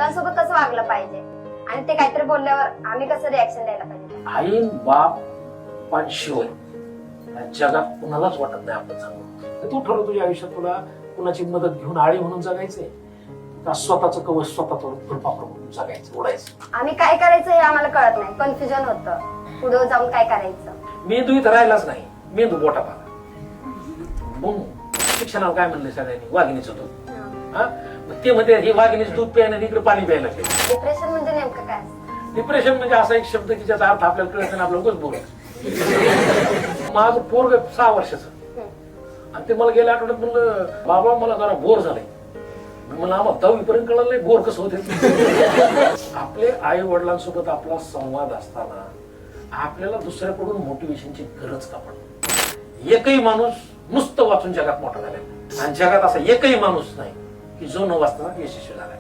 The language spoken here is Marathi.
मुलांसोबत कसं वागलं पाहिजे आणि ते काहीतरी बोलल्यावर आम्ही कसं रिॲक्शन द्यायला पाहिजे. आई बाप पण शिवाय जगात कुणालाच वाटत नाही आपलं चांगलं. तू ठरव तुझ्या आयुष्यात तुला कुणाची मदत घेऊन आळी म्हणून जगायचंय का स्वतःचं कवच स्वतःच फुलपाखरू म्हणून जगायचं ओढायचं. आम्ही काय करायचं हे आम्हाला कळत नाही, कन्फ्युजन होतं पुढे जाऊन काय करायचं. मेंदू इथं राहिलाच नाही, मेंदू बोटा पाला. शिक्षणाला काय म्हणले सगळ्यांनी वाघिणीचं दूध. हा ते म्हणते ही वाघिणीचं दूध प्यायला इकडे पाणी प्यायला लागले. डिप्रेशन म्हणजे नेमकं काय असतं? डिप्रेशन म्हणजे असा एक शब्द की ज्याचा अर्थ आपल्याला कळत नाही, आपलं उगाच बोलत. माझं पोरग 6 वर्षाचं आणि ते मला गेल्या आठवड्यात म्हणलं बाबा मला जरा बोर झालंय. मला आम्हाला 10वी पर्यंत कळलं नाही बोर कसं होते. आपले आई वडिलांसोबत आपला संवाद असताना आपल्याला दुसऱ्याकडून मोटिवेशनची गरज का पडते. एकही माणूस नुसतं वाचून जगात मोठा झाला आणि जगात असा एकही माणूस नाही की जो न वाचताना यशस्वी झाला.